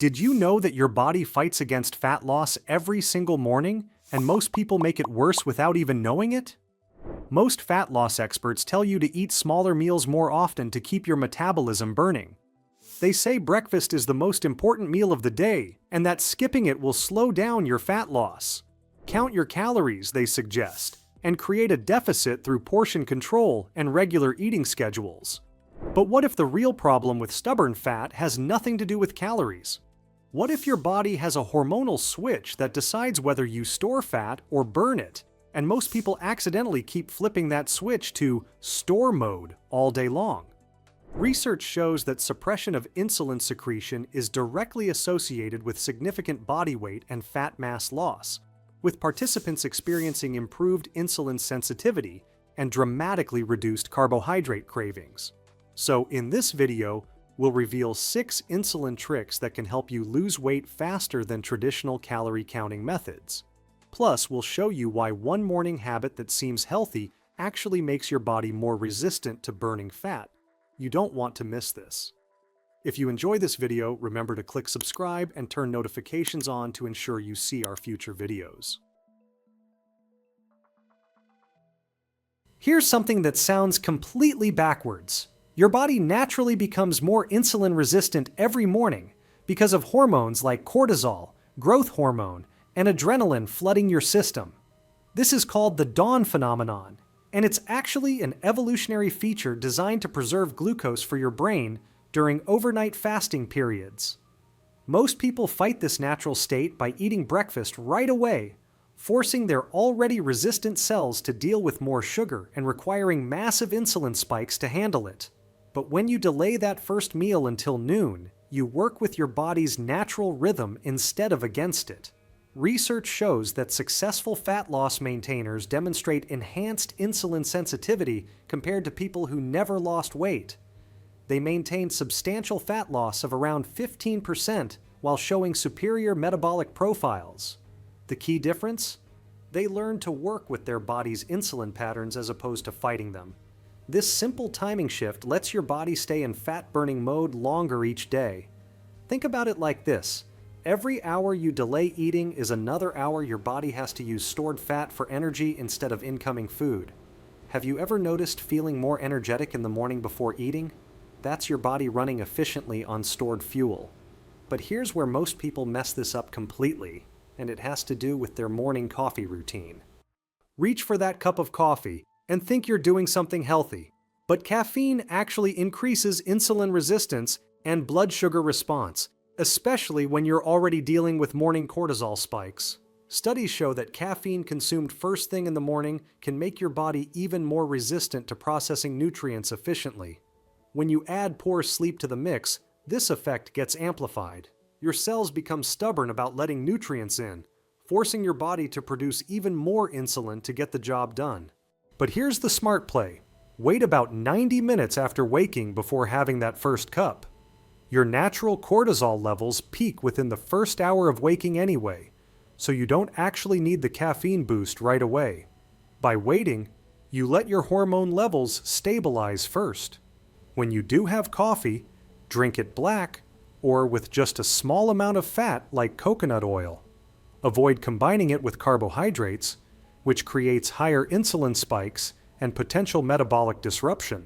Did you know that your body fights against fat loss every single morning, and most people make it worse without even knowing it? Most fat loss experts tell you to eat smaller meals more often to keep your metabolism burning. They say breakfast is the most important meal of the day, and that skipping it will slow down your fat loss. Count your calories, they suggest, and create a deficit through portion control and regular eating schedules. But what if the real problem with stubborn fat has nothing to do with calories? What if your body has a hormonal switch that decides whether you store fat or burn it, and most people accidentally keep flipping that switch to store mode all day long? Research shows that suppression of insulin secretion is directly associated with significant body weight and fat mass loss, with participants experiencing improved insulin sensitivity and dramatically reduced carbohydrate cravings. So in this video, we'll reveal 6 insulin tricks that can help you lose weight faster than traditional calorie counting methods. Plus, we'll show you why one morning habit that seems healthy actually makes your body more resistant to burning fat. You don't want to miss this. If you enjoy this video, remember to click subscribe and turn notifications on to ensure you see our future videos. Here's something that sounds completely backwards. Your body naturally becomes more insulin resistant every morning because of hormones like cortisol, growth hormone, and adrenaline flooding your system. This is called the dawn phenomenon, and it's actually an evolutionary feature designed to preserve glucose for your brain during overnight fasting periods. Most people fight this natural state by eating breakfast right away, forcing their already resistant cells to deal with more sugar and requiring massive insulin spikes to handle it. But when you delay that first meal until noon, you work with your body's natural rhythm instead of against it. Research shows that successful fat loss maintainers demonstrate enhanced insulin sensitivity compared to people who never lost weight. They maintain substantial fat loss of around 15% while showing superior metabolic profiles. The key difference? They learn to work with their body's insulin patterns as opposed to fighting them. This simple timing shift lets your body stay in fat-burning mode longer each day. Think about it like this. Every hour you delay eating is another hour your body has to use stored fat for energy instead of incoming food. Have you ever noticed feeling more energetic in the morning before eating? That's your body running efficiently on stored fuel. But here's where most people mess this up completely, and it has to do with their morning coffee routine. Reach for that cup of coffee and think you're doing something healthy. But caffeine actually increases insulin resistance and blood sugar response, especially when you're already dealing with morning cortisol spikes. Studies show that caffeine consumed first thing in the morning can make your body even more resistant to processing nutrients efficiently. When you add poor sleep to the mix, this effect gets amplified. Your cells become stubborn about letting nutrients in, forcing your body to produce even more insulin to get the job done. But here's the smart play. Wait about 90 minutes after waking before having that first cup. Your natural cortisol levels peak within the first hour of waking anyway, so you don't actually need the caffeine boost right away. By waiting, you let your hormone levels stabilize first. When you do have coffee, drink it black or with just a small amount of fat like coconut oil. Avoid combining it with carbohydrates, which creates higher insulin spikes and potential metabolic disruption.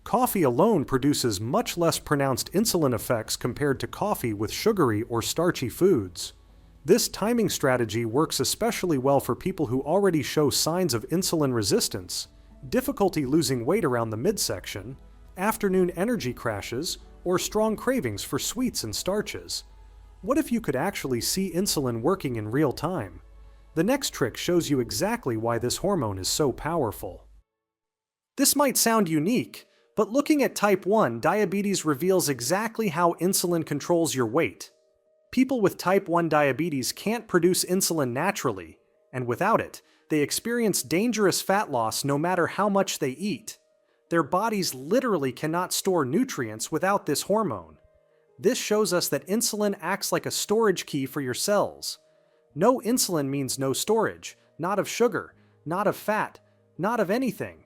Coffee alone produces much less pronounced insulin effects compared to coffee with sugary or starchy foods. This timing strategy works especially well for people who already show signs of insulin resistance, difficulty losing weight around the midsection, afternoon energy crashes, or strong cravings for sweets and starches. What if you could actually see insulin working in real time? The next trick shows you exactly why this hormone is so powerful. This might sound unique, but looking at type 1 diabetes reveals exactly how insulin controls your weight. People with type 1 diabetes can't produce insulin naturally, and without it, they experience dangerous fat loss no matter how much they eat. Their bodies literally cannot store nutrients without this hormone. This shows us that insulin acts like a storage key for your cells. No insulin means no storage, not of sugar, not of fat, not of anything.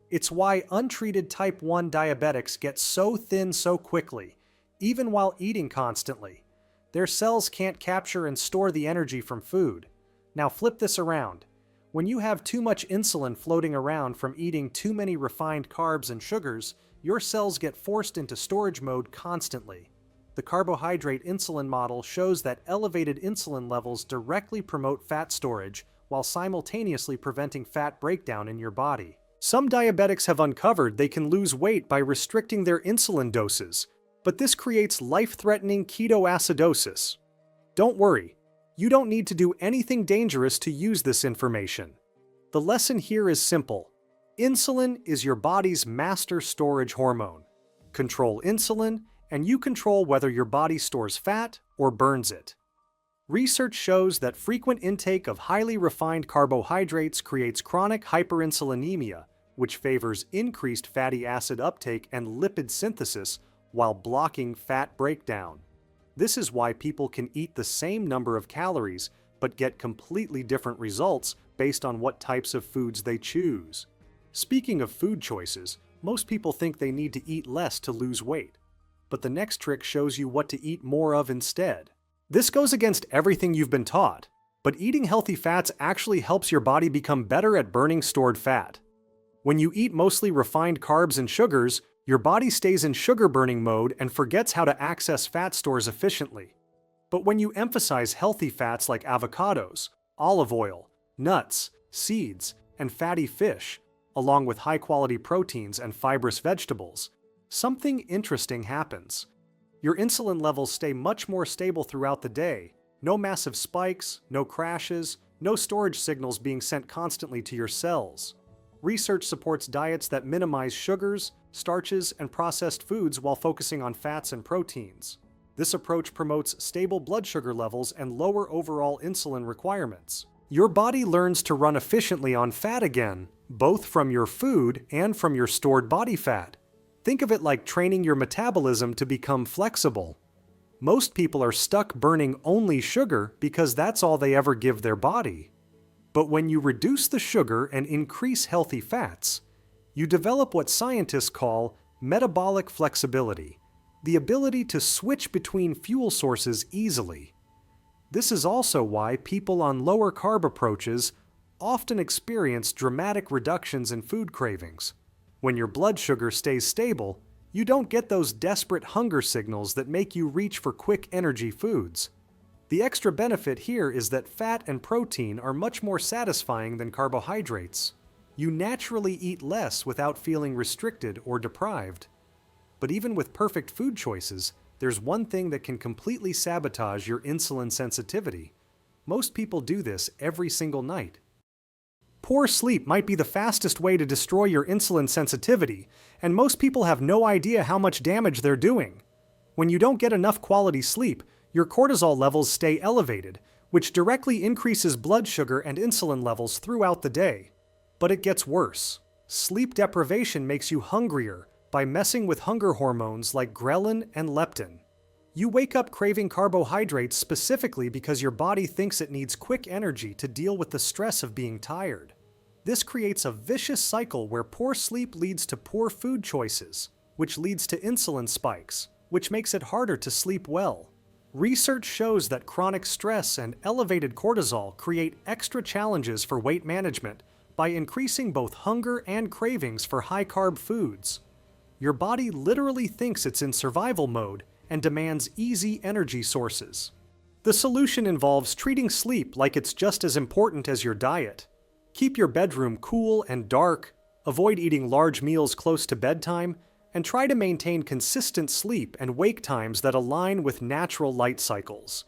It's why untreated type 1 diabetics get so thin so quickly, even while eating constantly. Their cells can't capture and store the energy from food. Now flip this around. When you have too much insulin floating around from eating too many refined carbs and sugars, your cells get forced into storage mode constantly. The carbohydrate insulin model shows that elevated insulin levels directly promote fat storage while simultaneously preventing fat breakdown in your body. Some diabetics have uncovered they can lose weight by restricting their insulin doses, but this creates life-threatening ketoacidosis. Don't worry, you don't need to do anything dangerous to use this information. The lesson here is simple. Insulin is your body's master storage hormone. Control insulin, and you control whether your body stores fat or burns it. Research shows that frequent intake of highly refined carbohydrates creates chronic hyperinsulinemia, which favors increased fatty acid uptake and lipid synthesis while blocking fat breakdown. This is why people can eat the same number of calories but get completely different results based on what types of foods they choose. Speaking of food choices, most people think they need to eat less to lose weight. But the next trick shows you what to eat more of instead. This goes against everything you've been taught, but eating healthy fats actually helps your body become better at burning stored fat. When you eat mostly refined carbs and sugars, your body stays in sugar-burning mode and forgets how to access fat stores efficiently. But when you emphasize healthy fats like avocados, olive oil, nuts, seeds, and fatty fish, along with high-quality proteins and fibrous vegetables, something interesting happens. Your insulin levels stay much more stable throughout the day. No massive spikes, no crashes, no storage signals being sent constantly to your cells. Research supports diets that minimize sugars, starches, and processed foods while focusing on fats and proteins. This approach promotes stable blood sugar levels and lower overall insulin requirements. Your body learns to run efficiently on fat again, both from your food and from your stored body fat. Think of it like training your metabolism to become flexible. Most people are stuck burning only sugar because that's all they ever give their body. But when you reduce the sugar and increase healthy fats, you develop what scientists call metabolic flexibility, the ability to switch between fuel sources easily. This is also why people on lower carb approaches often experience dramatic reductions in food cravings. When your blood sugar stays stable, you don't get those desperate hunger signals that make you reach for quick energy foods. The extra benefit here is that fat and protein are much more satisfying than carbohydrates. You naturally eat less without feeling restricted or deprived. But even with perfect food choices, there's one thing that can completely sabotage your insulin sensitivity. Most people do this every single night. Poor sleep might be the fastest way to destroy your insulin sensitivity, and most people have no idea how much damage they're doing. When you don't get enough quality sleep, your cortisol levels stay elevated, which directly increases blood sugar and insulin levels throughout the day. But it gets worse. Sleep deprivation makes you hungrier by messing with hunger hormones like ghrelin and leptin. You wake up craving carbohydrates specifically because your body thinks it needs quick energy to deal with the stress of being tired. This creates a vicious cycle where poor sleep leads to poor food choices, which leads to insulin spikes, which makes it harder to sleep well. Research shows that chronic stress and elevated cortisol create extra challenges for weight management by increasing both hunger and cravings for high-carb foods. Your body literally thinks it's in survival mode and demands easy energy sources. The solution involves treating sleep like it's just as important as your diet. Keep your bedroom cool and dark, avoid eating large meals close to bedtime, and try to maintain consistent sleep and wake times that align with natural light cycles.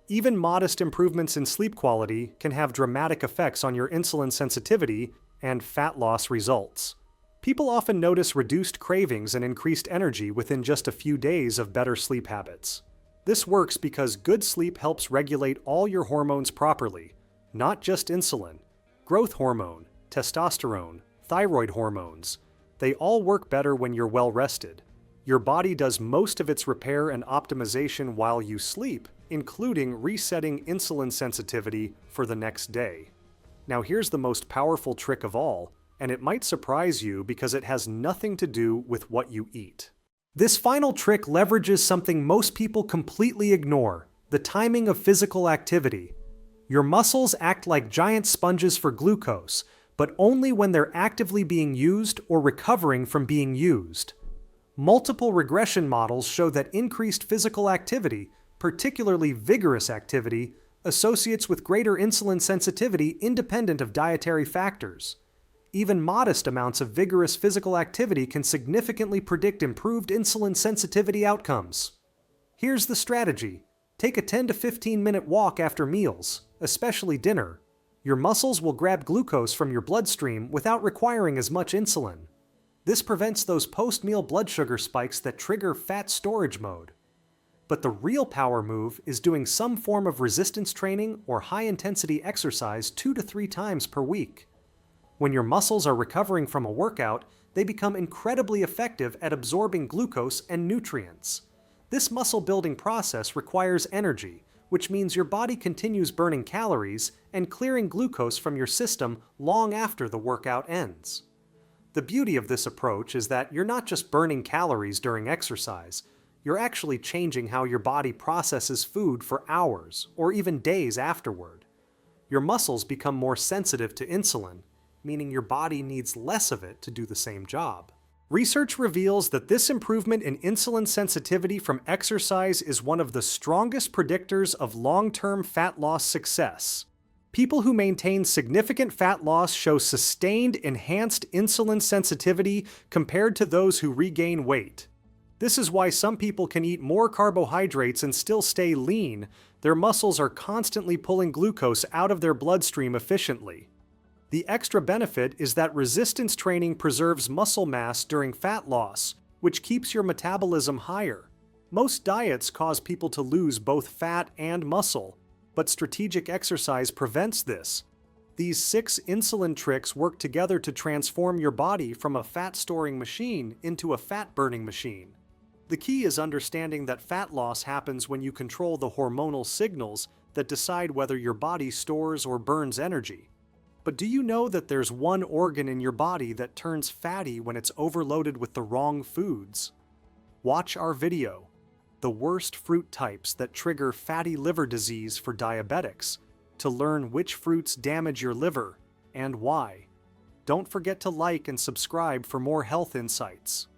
Even modest improvements in sleep quality can have dramatic effects on your insulin sensitivity and fat loss results. People often notice reduced cravings and increased energy within just a few days of better sleep habits. This works because good sleep helps regulate all your hormones properly, not just insulin, growth hormone, testosterone, thyroid hormones. They all work better when you're well rested. Your body does most of its repair and optimization while you sleep, including resetting insulin sensitivity for the next day. Now here's the most powerful trick of all, and it might surprise you because it has nothing to do with what you eat. This final trick leverages something most people completely ignore: the The timing of physical activity. Your muscles act like giant sponges for glucose, but only when they're actively being used or recovering from being used. Multiple regression models show that increased physical activity, particularly vigorous activity, associates with greater insulin sensitivity independent of dietary factors. Even modest amounts of vigorous physical activity can significantly predict improved insulin sensitivity outcomes. Here's the strategy. Take a 10 to 15 minute walk after meals, especially dinner. Your muscles will grab glucose from your bloodstream without requiring as much insulin. This prevents those post-meal blood sugar spikes that trigger fat storage mode. But the real power move is doing some form of resistance training or high-intensity exercise 2 to 3 times per week. When your muscles are recovering from a workout, they become incredibly effective at absorbing glucose and nutrients. This muscle-building process requires energy, which means your body continues burning calories and clearing glucose from your system long after the workout ends. The beauty of this approach is that you're not just burning calories during exercise, you're actually changing how your body processes food for hours or even days afterward. Your muscles become more sensitive to insulin, meaning your body needs less of it to do the same job. Research reveals that this improvement in insulin sensitivity from exercise is one of the strongest predictors of long-term fat loss success. People who maintain significant fat loss show sustained enhanced insulin sensitivity compared to those who regain weight. This is why some people can eat more carbohydrates and still stay lean. Their muscles are constantly pulling glucose out of their bloodstream efficiently. The extra benefit is that resistance training preserves muscle mass during fat loss, which keeps your metabolism higher. Most diets cause people to lose both fat and muscle, but strategic exercise prevents this. These 6 insulin tricks work together to transform your body from a fat-storing machine into a fat-burning machine. The key is understanding that fat loss happens when you control the hormonal signals that decide whether your body stores or burns energy. But do you know that there's one organ in your body that turns fatty when it's overloaded with the wrong foods? Watch our video, The Worst Fruit Types That Trigger Fatty Liver Disease for Diabetics, to learn which fruits damage your liver and why. Don't forget to like and subscribe for more health insights.